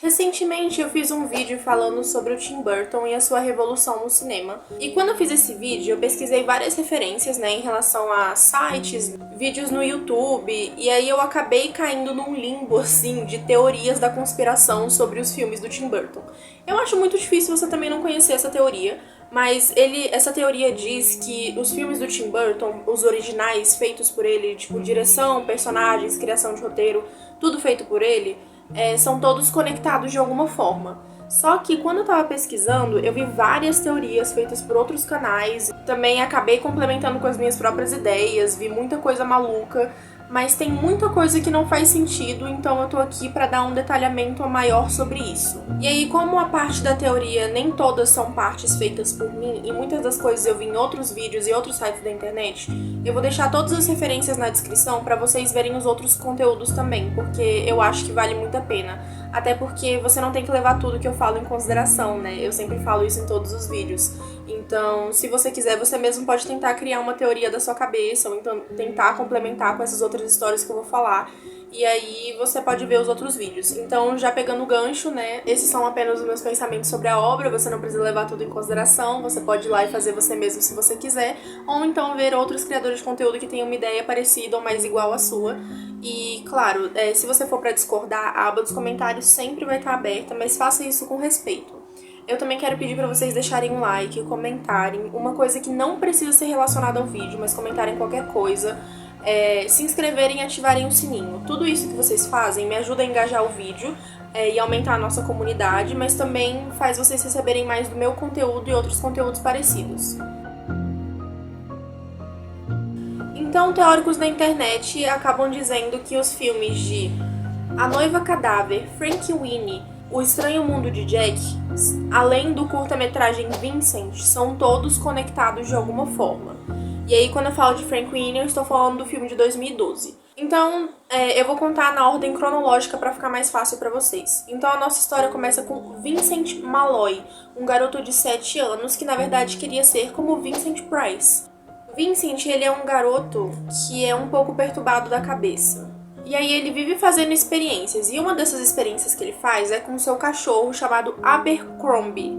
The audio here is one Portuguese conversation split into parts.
Recentemente eu fiz um vídeo falando sobre o Tim Burton e a sua revolução no cinema. E quando eu fiz esse vídeo, eu pesquisei várias referências, em relação a sites, vídeos no YouTube, e aí eu acabei caindo num limbo, assim, de teorias da conspiração sobre os filmes do Tim Burton. Eu acho muito difícil você também não conhecer essa teoria, mas essa teoria diz que os filmes do Tim Burton, os originais, feitos por ele, tipo direção, personagens, criação de roteiro, tudo feito por ele, são todos conectados de alguma forma. Só que quando eu tava pesquisando, eu vi várias teorias feitas por outros canais. Também acabei complementando com as minhas próprias ideias, vi muita coisa maluca, mas tem muita coisa que não faz sentido, então eu tô aqui pra dar um detalhamento maior sobre isso. E aí, como a parte da teoria nem todas são partes feitas por mim, e muitas das coisas eu vi em outros vídeos e outros sites da internet, eu vou deixar todas as referências na descrição pra vocês verem os outros conteúdos também, porque eu acho que vale muito a pena. Até porque você não tem que levar tudo que eu falo em consideração, né? Eu sempre falo isso em todos os vídeos. Então, se você quiser, você mesmo pode tentar criar uma teoria da sua cabeça, ou então tentar complementar com essas outras histórias que eu vou falar. E aí você pode ver os outros vídeos. Então, já pegando o gancho, esses são apenas os meus pensamentos sobre a obra, você não precisa levar tudo em consideração, você pode ir lá e fazer você mesmo se você quiser, ou então ver outros criadores de conteúdo que tenham uma ideia parecida ou mais igual à sua. E, claro, se você for pra discordar, a aba dos comentários sempre vai estar aberta, mas faça isso com respeito. Eu também quero pedir pra vocês deixarem um like, comentarem, uma coisa que não precisa ser relacionada ao vídeo, mas comentarem qualquer coisa, se inscreverem e ativarem o sininho. Tudo isso que vocês fazem me ajuda a engajar o vídeo e aumentar a nossa comunidade, mas também faz vocês receberem mais do meu conteúdo e outros conteúdos parecidos. Então, teóricos da internet acabam dizendo que os filmes de A Noiva Cadáver, Frankenweenie, O Estranho Mundo de Jack, além do curta-metragem Vincent, são todos conectados de alguma forma. E aí, quando eu falo de Frankenweenie, eu estou falando do filme de 2012. Então, eu vou contar na ordem cronológica para ficar mais fácil para vocês. Então, a nossa história começa com Vincent Malloy, um garoto de 7 anos que, na verdade, queria ser como Vincent Price. Vincent, ele é um garoto que é um pouco perturbado da cabeça. E aí ele vive fazendo experiências, e uma dessas experiências que ele faz é com o seu cachorro chamado Abercrombie.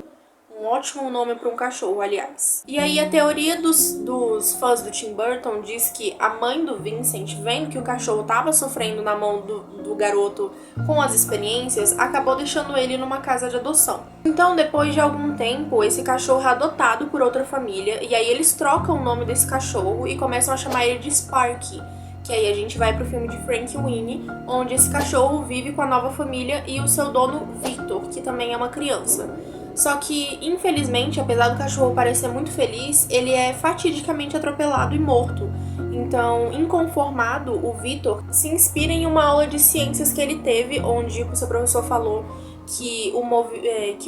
Um ótimo nome para um cachorro, aliás. E aí a teoria dos fãs do Tim Burton diz que a mãe do Vincent, vendo que o cachorro estava sofrendo na mão do garoto com as experiências, acabou deixando ele numa casa de adoção. Então, depois de algum tempo, esse cachorro é adotado por outra família, e aí eles trocam o nome desse cachorro e começam a chamar ele de Sparky. Que aí a gente vai pro filme de Frankenweenie, onde esse cachorro vive com a nova família e o seu dono, Victor, que também é uma criança. Só que, infelizmente, apesar do cachorro parecer muito feliz, ele é fatidicamente atropelado e morto. Então, inconformado, o Victor se inspira em uma aula de ciências que ele teve, onde o seu professor falou que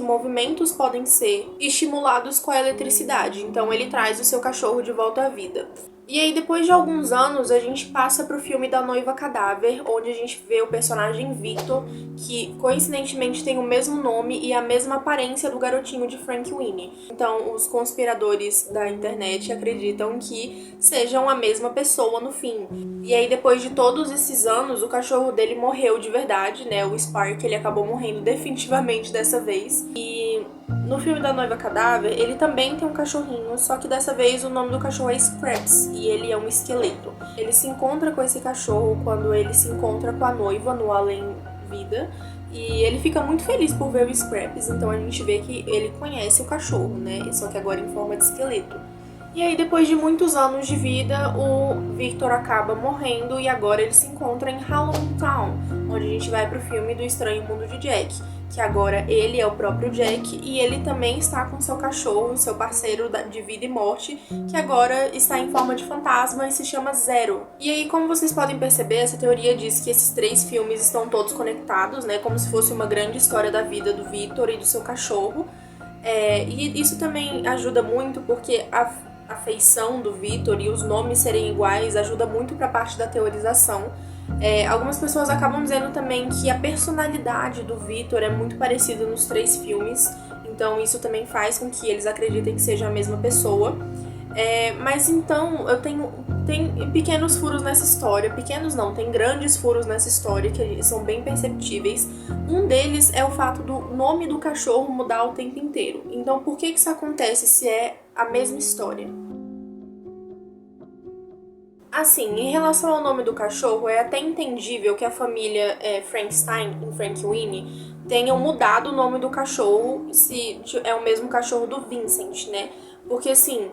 movimentos podem ser estimulados com a eletricidade. Então, ele traz o seu cachorro de volta à vida. E aí, depois de alguns anos, a gente passa pro filme da Noiva Cadáver, onde a gente vê o personagem Victor, que coincidentemente tem o mesmo nome e a mesma aparência do garotinho de Frankenweenie. Então, os conspiradores da internet acreditam que sejam a mesma pessoa no fim. E aí, depois de todos esses anos, o cachorro dele morreu de verdade, o Spark, ele acabou morrendo definitivamente dessa vez. E no filme da Noiva Cadáver, ele também tem um cachorrinho, só que dessa vez o nome do cachorro é Scraps, e ele é um esqueleto. Ele se encontra com esse cachorro quando ele se encontra com a noiva no além-vida, e ele fica muito feliz por ver o Scraps, então a gente vê que ele conhece o cachorro, só que agora em forma de esqueleto. E aí, depois de muitos anos de vida, o Victor acaba morrendo e agora ele se encontra em Halloween Town, onde a gente vai pro filme do Estranho Mundo de Jack, que agora ele é o próprio Jack e ele também está com seu cachorro, seu parceiro de vida e morte, que agora está em forma de fantasma e se chama Zero. E aí, como vocês podem perceber, essa teoria diz que esses 3 filmes estão todos conectados, como se fosse uma grande história da vida do Victor e do seu cachorro. E isso também ajuda muito porque a feição do Victor e os nomes serem iguais ajuda muito para a parte da teorização. Algumas pessoas acabam dizendo também que a personalidade do Victor é muito parecida nos 3 filmes, então isso também faz com que eles acreditem que seja a mesma pessoa. Mas então eu tenho tem pequenos furos nessa história. Pequenos não, tem grandes furos nessa história que são bem perceptíveis. Um deles é o fato do nome do cachorro mudar o tempo inteiro. Então, por que isso acontece se é a mesma história? Assim, em relação ao nome do cachorro, é até entendível que a família Frankenstein, em Frankenweenie, tenham mudado o nome do cachorro se é o mesmo cachorro do Vincent, né? Porque, assim,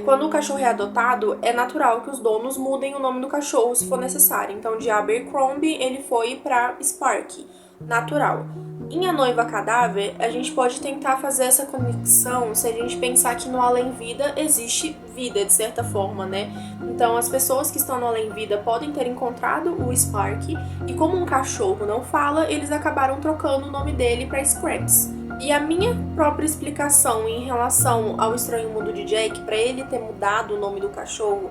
quando o cachorro é adotado, é natural que os donos mudem o nome do cachorro se for necessário. Então, de Abercrombie, ele foi pra Sparky. Natural. Em A Noiva Cadáver, a gente pode tentar fazer essa conexão se a gente pensar que no além-vida existe vida, de certa forma, né? Então, as pessoas que estão no além-vida podem ter encontrado o Sparky, e como um cachorro não fala, eles acabaram trocando o nome dele para Scraps. E a minha própria explicação em relação ao Estranho Mundo de Jack, para ele ter mudado o nome do cachorro,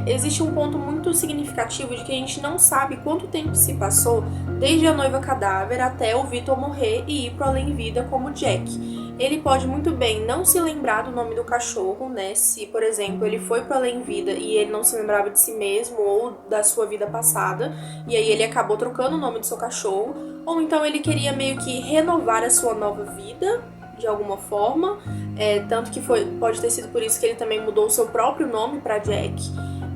existe um ponto muito significativo de que a gente não sabe quanto tempo se passou desde A Noiva Cadáver até o Victor morrer e ir pro além-vida como Jack. Ele pode muito bem não se lembrar do nome do cachorro, né? Se, por exemplo, ele foi pro além-vida e ele não se lembrava de si mesmo ou da sua vida passada, e aí ele acabou trocando o nome do seu cachorro, ou então ele queria meio que renovar a sua nova vida, de alguma forma, tanto que pode ter sido por isso que ele também mudou o seu próprio nome para Jack.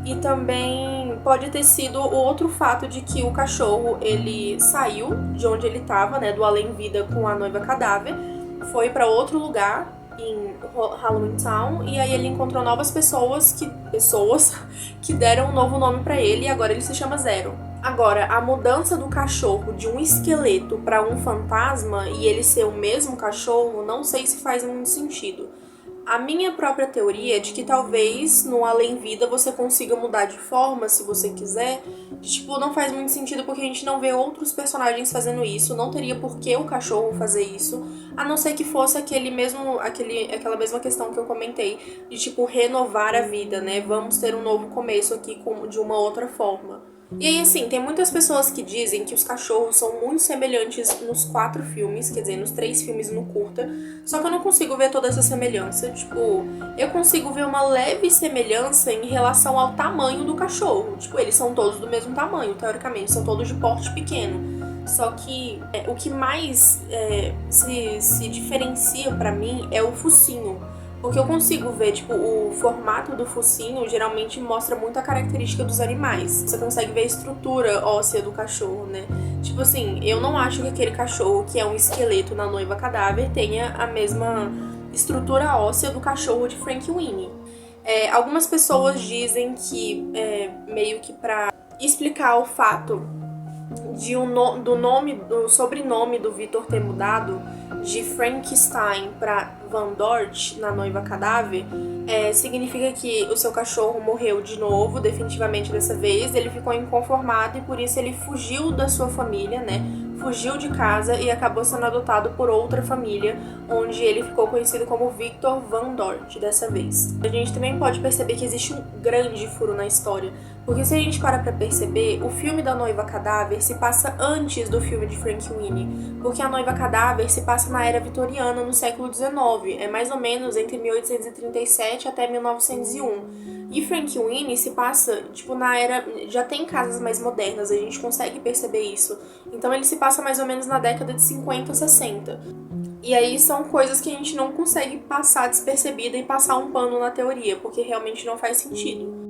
E também pode ter sido o outro fato de que o cachorro, ele saiu de onde ele estava, né, do além-vida com a noiva cadáver, foi para outro lugar em Halloween Town, e aí ele encontrou novas pessoas que deram um novo nome para ele, e agora ele se chama Zero. Agora, a mudança do cachorro de um esqueleto para um fantasma e ele ser o mesmo cachorro, não sei se faz muito sentido. A minha própria teoria é de que talvez no além-vida você consiga mudar de forma, se você quiser. Tipo, não faz muito sentido porque a gente não vê outros personagens fazendo isso. Não teria por que o cachorro fazer isso, a não ser que fosse aquela mesma questão que eu comentei, de tipo, renovar a vida, né? Vamos ter um novo começo aqui de uma outra forma. E aí, assim, tem muitas pessoas que dizem que os cachorros são muito semelhantes nos 4 filmes, quer dizer, nos 3 filmes e no curta, só que eu não consigo ver toda essa semelhança. Tipo, eu consigo ver uma leve semelhança em relação ao tamanho do cachorro. Tipo, eles são todos do mesmo tamanho, teoricamente, são todos de porte pequeno. Só que o que mais se diferencia pra mim é o focinho. Porque eu consigo ver, tipo, o formato do focinho geralmente mostra muito a característica dos animais. Você consegue ver a estrutura óssea do cachorro, né? Tipo assim, eu não acho que aquele cachorro que é um esqueleto na Noiva Cadáver tenha a mesma estrutura óssea do cachorro de Frankenweenie. Algumas pessoas dizem que, meio que pra explicar o fato do sobrenome do Victor ter mudado de Frankenstein para Van Dort na Noiva Cadáver, significa que o seu cachorro morreu de novo, definitivamente dessa vez. Ele ficou inconformado e por isso ele fugiu da sua família, né? Fugiu de casa e acabou sendo adotado por outra família, onde ele ficou conhecido como Victor Van Dort dessa vez. A gente também pode perceber que existe um grande furo na história, porque se a gente para pra perceber, o filme da Noiva Cadáver se passa antes do filme de Frankenweenie, porque a Noiva Cadáver se passa na era vitoriana, no século XIX, é mais ou menos entre 1837 até 1901. E Frankenweenie se passa, tipo, na era... Já tem casas mais modernas, a gente consegue perceber isso. Então ele se passa mais ou menos na década de 50, 60. E aí são coisas que a gente não consegue passar despercebida e passar um pano na teoria, porque realmente não faz sentido.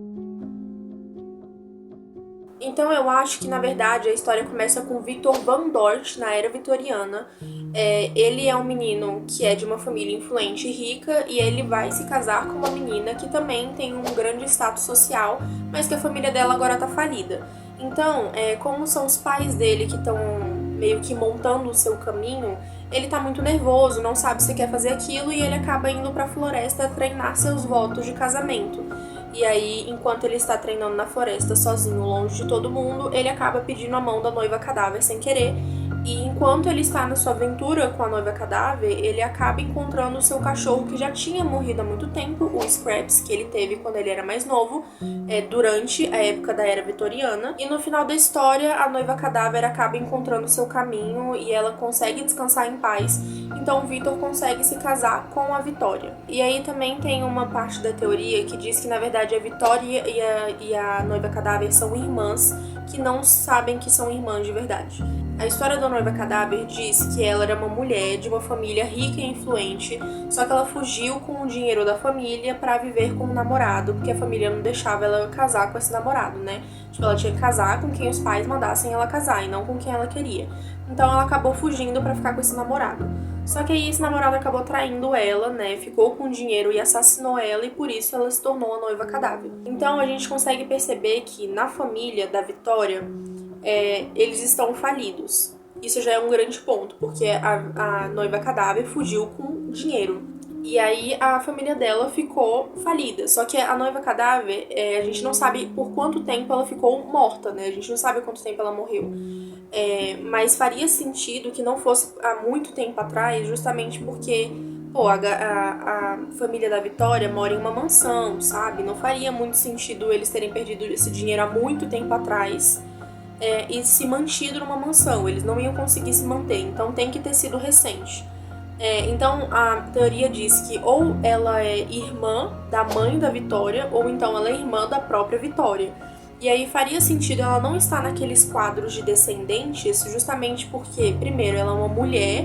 Então eu acho que, na verdade, a história começa com Victor Van Dort, na era vitoriana. Ele é um menino que é de uma família influente e rica, e ele vai se casar com uma menina que também tem um grande status social, mas que a família dela agora tá falida. Então, como são os pais dele que estão meio que montando o seu caminho, ele tá muito nervoso, não sabe se quer fazer aquilo, e ele acaba indo pra floresta treinar seus votos de casamento. E aí, enquanto ele está treinando na floresta sozinho, longe de todo mundo, ele acaba pedindo a mão da noiva cadáver sem querer. E enquanto ele está na sua aventura com a noiva cadáver, ele acaba encontrando o seu cachorro que já tinha morrido há muito tempo, o Scraps, que ele teve quando ele era mais novo, durante a época da Era Vitoriana. E no final da história, a noiva cadáver acaba encontrando o seu caminho e ela consegue descansar em paz. Então o Victor consegue se casar com a Vitória. E aí também tem uma parte da teoria que diz que na verdade a Vitória e a noiva cadáver são irmãs que não sabem que são irmãs de verdade. A história da noiva cadáver diz que ela era uma mulher de uma família rica e influente, só que ela fugiu com o dinheiro da família para viver com um namorado, porque a família não deixava ela casar com esse namorado, né? Tipo, ela tinha que casar com quem os pais mandassem ela casar e não com quem ela queria. Então ela acabou fugindo para ficar com esse namorado. Só que aí esse namorado acabou traindo ela, né? Ficou com o dinheiro e assassinou ela e por isso ela se tornou a noiva cadáver. Então a gente consegue perceber que na família da Vitória, eles estão falidos. Isso já é um grande ponto, porque a noiva cadáver fugiu com dinheiro. E aí a família dela ficou falida. Só que a noiva cadáver, a gente não sabe por quanto tempo ela ficou morta, né? A gente não sabe quanto tempo ela morreu. Mas faria sentido que não fosse há muito tempo atrás, justamente porque a família da Vitória mora em uma mansão, sabe? Não faria muito sentido eles terem perdido esse dinheiro há muito tempo atrás e se mantido numa mansão. Eles não iam conseguir se manter, então tem que ter sido recente. Então a teoria diz que ou ela é irmã da mãe da Vitória, ou então ela é irmã da própria Vitória. E aí faria sentido ela não estar naqueles quadros de descendentes, justamente porque, primeiro, ela é uma mulher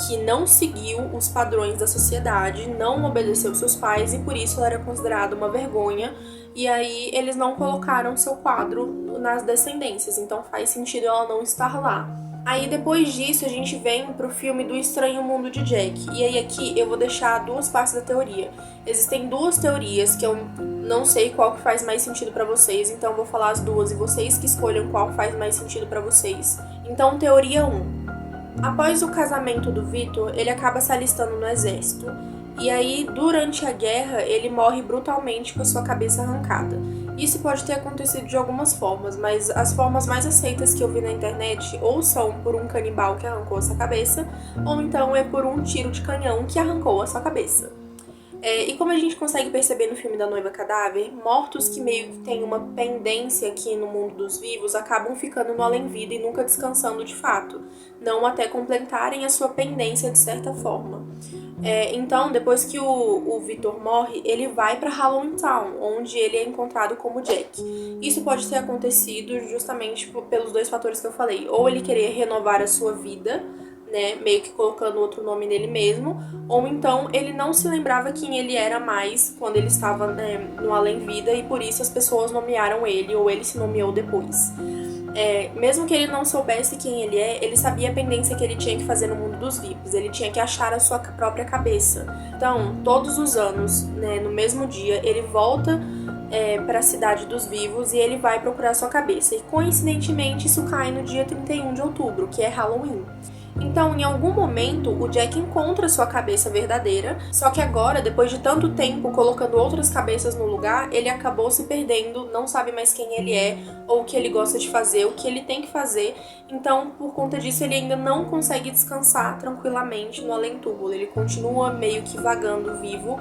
que não seguiu os padrões da sociedade, não obedeceu seus pais e por isso ela era considerada uma vergonha. E aí eles não colocaram seu quadro nas descendências, então faz sentido ela não estar lá. Aí depois disso a gente vem pro filme do Estranho Mundo de Jack. E aí aqui eu vou deixar duas partes da teoria. Existem duas teorias que eu não sei qual que faz mais sentido pra vocês, então eu vou falar as duas e vocês que escolham qual faz mais sentido pra vocês. Então, teoria 1. Após o casamento do Victor, ele acaba se alistando no exército. E aí, durante a guerra, ele morre brutalmente com a sua cabeça arrancada. Isso pode ter acontecido de algumas formas, mas as formas mais aceitas que eu vi na internet ou são por um canibal que arrancou a sua cabeça, ou então é por um tiro de canhão que arrancou a sua cabeça. E como a gente consegue perceber no filme da Noiva Cadáver, mortos que meio que têm uma pendência aqui no mundo dos vivos acabam ficando no além-vida e nunca descansando de fato, não até completarem a sua pendência de certa forma. Então, depois que o Victor morre, ele vai para Halloween Town, onde ele é encontrado como Jack. Isso pode ter acontecido justamente pelos dois fatores que eu falei. Ou ele queria renovar a sua vida, né, meio que colocando outro nome nele mesmo, ou então ele não se lembrava quem ele era mais quando ele estava, né, no além-vida e por isso as pessoas nomearam ele, ou ele se nomeou depois. Mesmo que ele não soubesse quem ele é, ele sabia a pendência que ele tinha que fazer no mundo dos vivos, ele tinha que achar a sua própria cabeça. Então, todos os anos, né, no mesmo dia, ele volta para a cidade dos vivos e ele vai procurar a sua cabeça. E coincidentemente isso cai no dia 31 de outubro, que é Halloween. Então, em algum momento, o Jack encontra sua cabeça verdadeira, só que agora, depois de tanto tempo colocando outras cabeças no lugar, ele acabou se perdendo, não sabe mais quem ele é, ou o que ele gosta de fazer, o que ele tem que fazer. Então, por conta disso, ele ainda não consegue descansar tranquilamente no além-túmulo. Ele continua meio que vagando vivo,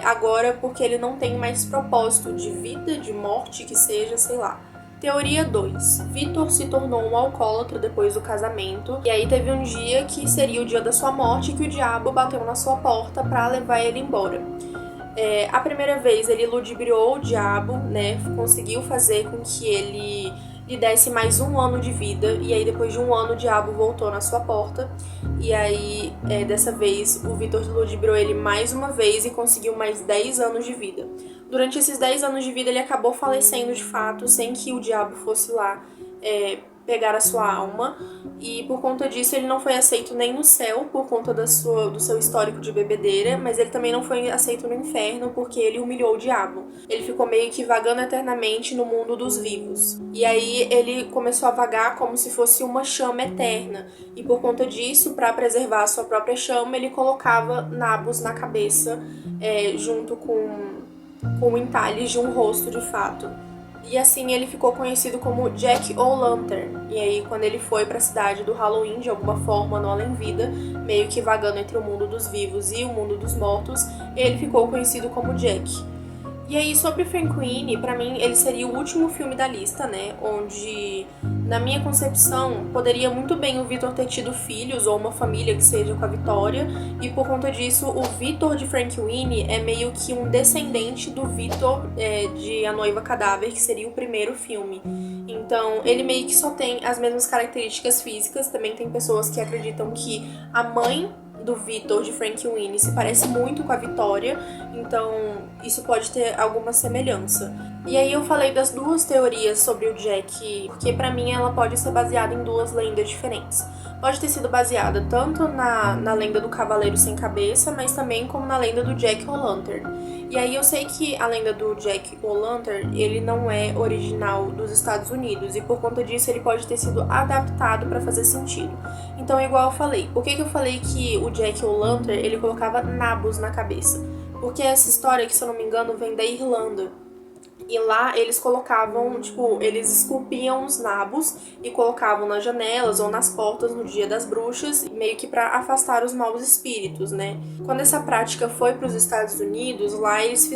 agora porque ele não tem mais propósito de vida, de morte, que seja, sei lá. Teoria 2. Victor se tornou um alcoólatra depois do casamento, e aí teve um dia que seria o dia da sua morte que o diabo bateu na sua porta para levar ele embora. A primeira vez ele ludibriou o diabo, né, conseguiu fazer com que ele lhe desse mais 1 ano de vida, e aí depois de 1 ano o diabo voltou na sua porta, e aí dessa vez o Victor ludibriou ele mais uma vez e conseguiu mais 10 anos de vida. Durante esses 10 anos de vida ele acabou falecendo de fato, sem que o diabo fosse lá pegar a sua alma, e por conta disso ele não foi aceito nem no céu por conta do seu histórico de bebedeira, mas ele também não foi aceito no inferno porque ele humilhou o diabo. Ele ficou meio que vagando eternamente no mundo dos vivos. E aí ele começou a vagar como se fosse uma chama eterna, e por conta disso, para preservar a sua própria chama, ele colocava nabos na cabeça junto com entalhes de um rosto de fato. E assim ele ficou conhecido como Jack O'Lantern. E aí quando ele foi para a cidade do Halloween, de alguma forma no além-vida, meio que vagando entre o mundo dos vivos e o mundo dos mortos, ele ficou conhecido como Jack. E aí, sobre Frank Winnie, pra mim, ele seria o último filme da lista, né? Onde, na minha concepção, poderia muito bem o Victor ter tido filhos ou uma família que seja com a Vitória. E por conta disso, o Victor de Frank Winnie é meio que um descendente do Victor de A Noiva Cadáver, que seria o primeiro filme. Então, ele meio que só tem as mesmas características físicas. Também tem pessoas que acreditam que a mãe do Victor de Frank Winnie se parece muito com a Vitória, então isso pode ter alguma semelhança. E aí eu falei das duas teorias sobre o Jack, porque pra mim ela pode ser baseada em duas lendas diferentes. Pode ter sido baseada tanto na lenda do Cavaleiro Sem Cabeça, mas também como na lenda do Jack O'Lantern. E aí eu sei que a lenda do Jack O'Lantern, ele não é original dos Estados Unidos, e por conta disso ele pode ter sido adaptado para fazer sentido. Então, igual eu falei, por que eu falei que o Jack O'Lantern, ele colocava nabos na cabeça? Porque essa história, que se eu não me engano, vem da Irlanda. E lá eles colocavam, eles esculpiam os nabos e colocavam nas janelas ou nas portas no Dia das Bruxas, meio que para afastar os maus espíritos, né? Quando essa prática foi para os Estados Unidos, lá eles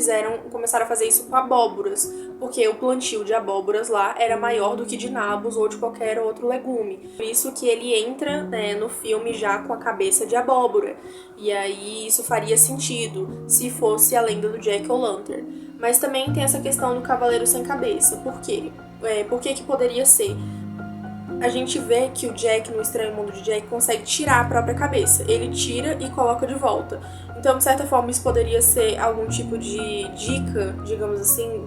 começaram a fazer isso com abóboras, porque o plantio de abóboras lá era maior do que de nabos ou de qualquer outro legume. Por isso que ele entra, né, no filme já com a cabeça de abóbora. E aí isso faria sentido se fosse a lenda do Jack O'Lantern. Mas também tem essa questão do Cavaleiro Sem Cabeça. Por quê? Por que poderia ser? A gente vê que o Jack, no Estranho Mundo de Jack, consegue tirar a própria cabeça. Ele tira e coloca de volta. Então, de certa forma, isso poderia ser algum tipo de dica, digamos assim,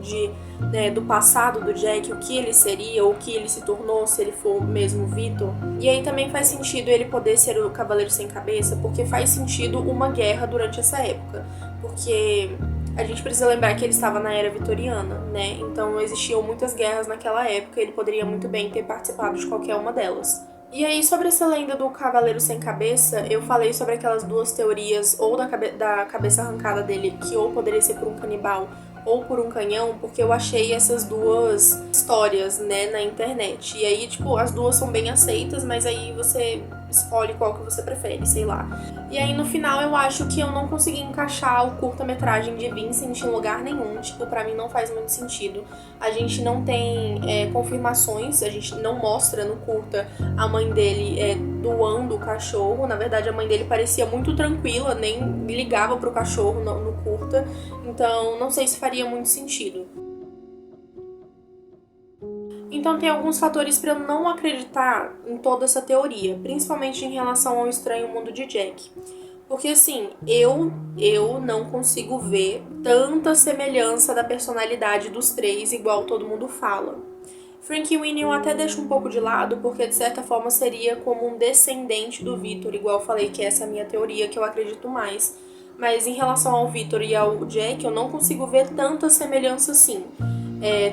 do passado do Jack, o que ele seria, ou o que ele se tornou, se ele for mesmo Victor. E aí também faz sentido ele poder ser o Cavaleiro Sem Cabeça, porque faz sentido uma guerra durante essa época. Porque a gente precisa lembrar que ele estava na era vitoriana, né? Então existiam muitas guerras naquela época, ele poderia muito bem ter participado de qualquer uma delas. E aí, sobre essa lenda do Cavaleiro Sem Cabeça, eu falei sobre aquelas duas teorias, ou da cabeça arrancada dele, que ou poderia ser por um canibal ou por um canhão, porque eu achei essas duas histórias, né, na internet. E aí, as duas são bem aceitas, mas aí você escolhe qual que você prefere, sei lá. E aí, no final, eu acho que eu não consegui encaixar o curta-metragem de Vincent em lugar nenhum. Pra mim não faz muito sentido. A gente não tem confirmações, a gente não mostra no curta a mãe dele doando o cachorro. Na verdade, a mãe dele parecia muito tranquila, nem ligava pro cachorro no curta. Então, não sei se faria muito sentido. Então tem alguns fatores para eu não acreditar em toda essa teoria, principalmente em relação ao Estranho Mundo de Jack. Porque assim, eu não consigo ver tanta semelhança da personalidade dos três igual todo mundo fala. Frank Winnie eu até deixo um pouco de lado, porque de certa forma seria como um descendente do Victor, igual eu falei que essa é a minha teoria, que eu acredito mais. Mas em relação ao Victor e ao Jack, eu não consigo ver tanta semelhança assim.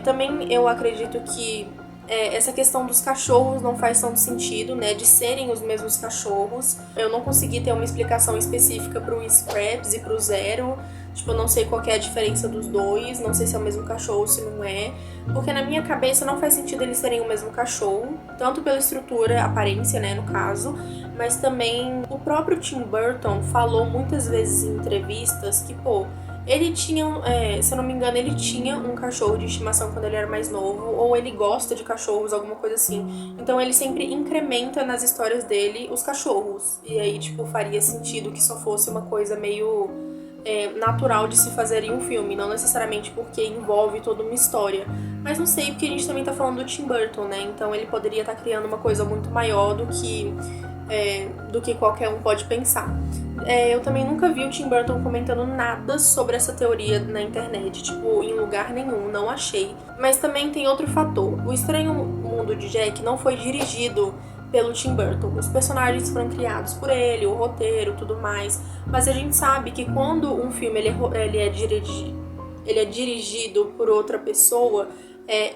Também eu acredito que essa questão dos cachorros não faz tanto sentido, né? De serem os mesmos cachorros. Eu não consegui ter uma explicação específica pro Scraps e pro Zero. Eu não sei qual que é a diferença dos dois, não sei se é o mesmo cachorro ou se não é. Porque na minha cabeça não faz sentido eles serem o mesmo cachorro, tanto pela estrutura, aparência, né, no caso, mas também o próprio Tim Burton falou muitas vezes em entrevistas que, ele tinha, se eu não me engano, ele tinha um cachorro de estimação quando ele era mais novo, ou ele gosta de cachorros, alguma coisa assim. Então ele sempre incrementa nas histórias dele os cachorros. E aí, faria sentido que só fosse uma coisa meio natural de se fazer em um filme, não necessariamente porque envolve toda uma história. Mas não sei, porque a gente também tá falando do Tim Burton, né? Então ele poderia estar criando uma coisa muito maior do que qualquer um pode pensar. Eu também nunca vi o Tim Burton comentando nada sobre essa teoria na internet, em lugar nenhum, não achei. Mas também tem outro fator. O Estranho Mundo de Jack não foi dirigido pelo Tim Burton. Os personagens foram criados por ele, o roteiro, tudo mais. Mas a gente sabe que quando um filme ele é dirigido por outra pessoa,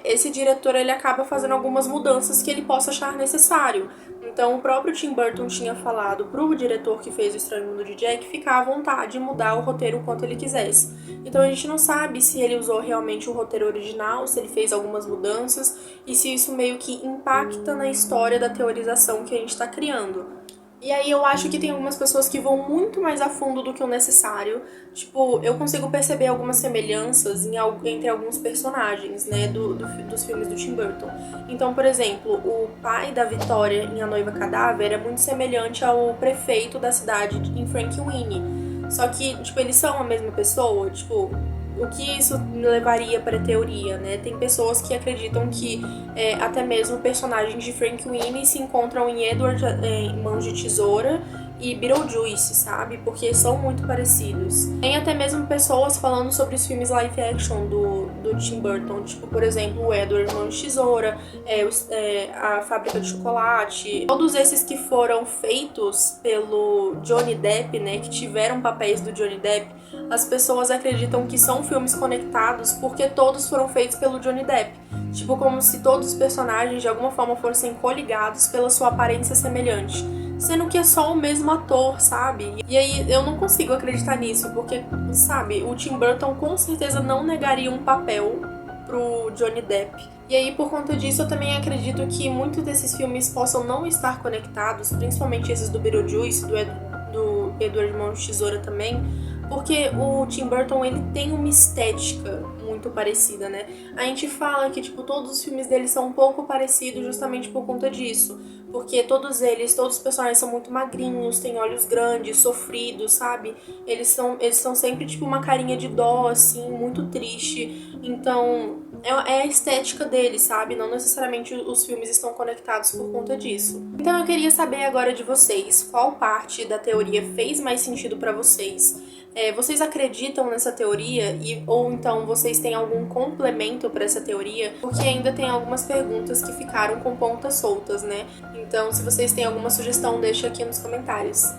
esse diretor ele acaba fazendo algumas mudanças que ele possa achar necessário. Então o próprio Tim Burton tinha falado pro diretor que fez O Estranho Mundo de Jack ficar à vontade de mudar o roteiro o quanto ele quisesse. Então a gente não sabe se ele usou realmente o roteiro original, se ele fez algumas mudanças e se isso meio que impacta na história da teorização que a gente está criando. E aí eu acho que tem algumas pessoas que vão muito mais a fundo do que o necessário. Tipo, eu consigo perceber algumas semelhanças entre alguns personagens, né, dos filmes do Tim Burton. Então, por exemplo, o pai da Vitória em A Noiva Cadáver é muito semelhante ao prefeito da cidade em Frankenweenie. Só que, tipo, eles são a mesma pessoa, tipo... O que isso me levaria para a teoria, né? Tem pessoas que acreditam que até mesmo personagens de Frankenweenie se encontram em Edward em Mãos de Tesoura e Beetlejuice, sabe? Porque são muito parecidos. Tem até mesmo pessoas falando sobre os filmes live action do Tim Burton, tipo, por exemplo, o Edward Mãos de Tesoura, a Fábrica de Chocolate, todos esses que foram feitos pelo Johnny Depp, né, que tiveram papéis do Johnny Depp, as pessoas acreditam que são filmes conectados porque todos foram feitos pelo Johnny Depp. Tipo, como se todos os personagens de alguma forma fossem coligados pela sua aparência semelhante. Sendo que é só o mesmo ator, sabe? E aí eu não consigo acreditar nisso, porque, sabe, o Tim Burton com certeza não negaria um papel pro Johnny Depp. E aí, por conta disso, eu também acredito que muitos desses filmes possam não estar conectados, principalmente esses do Beetlejuice, do Edward Mãos de Tesoura também, porque o Tim Burton, ele tem uma estética muito parecida, né? A gente fala que, tipo, todos os filmes dele são um pouco parecidos justamente por conta disso. Porque todos os personagens são muito magrinhos, têm olhos grandes, sofridos, sabe? Eles são sempre, tipo, uma carinha de dó, assim, muito triste. Então, é a estética deles, sabe? Não necessariamente os filmes estão conectados por conta disso. Então, eu queria saber agora de vocês, qual parte da teoria fez mais sentido pra vocês? Vocês acreditam nessa teoria ou então vocês têm algum complemento para essa teoria? Porque ainda tem algumas perguntas que ficaram com pontas soltas, né? Então, se vocês têm alguma sugestão, deixa aqui nos comentários.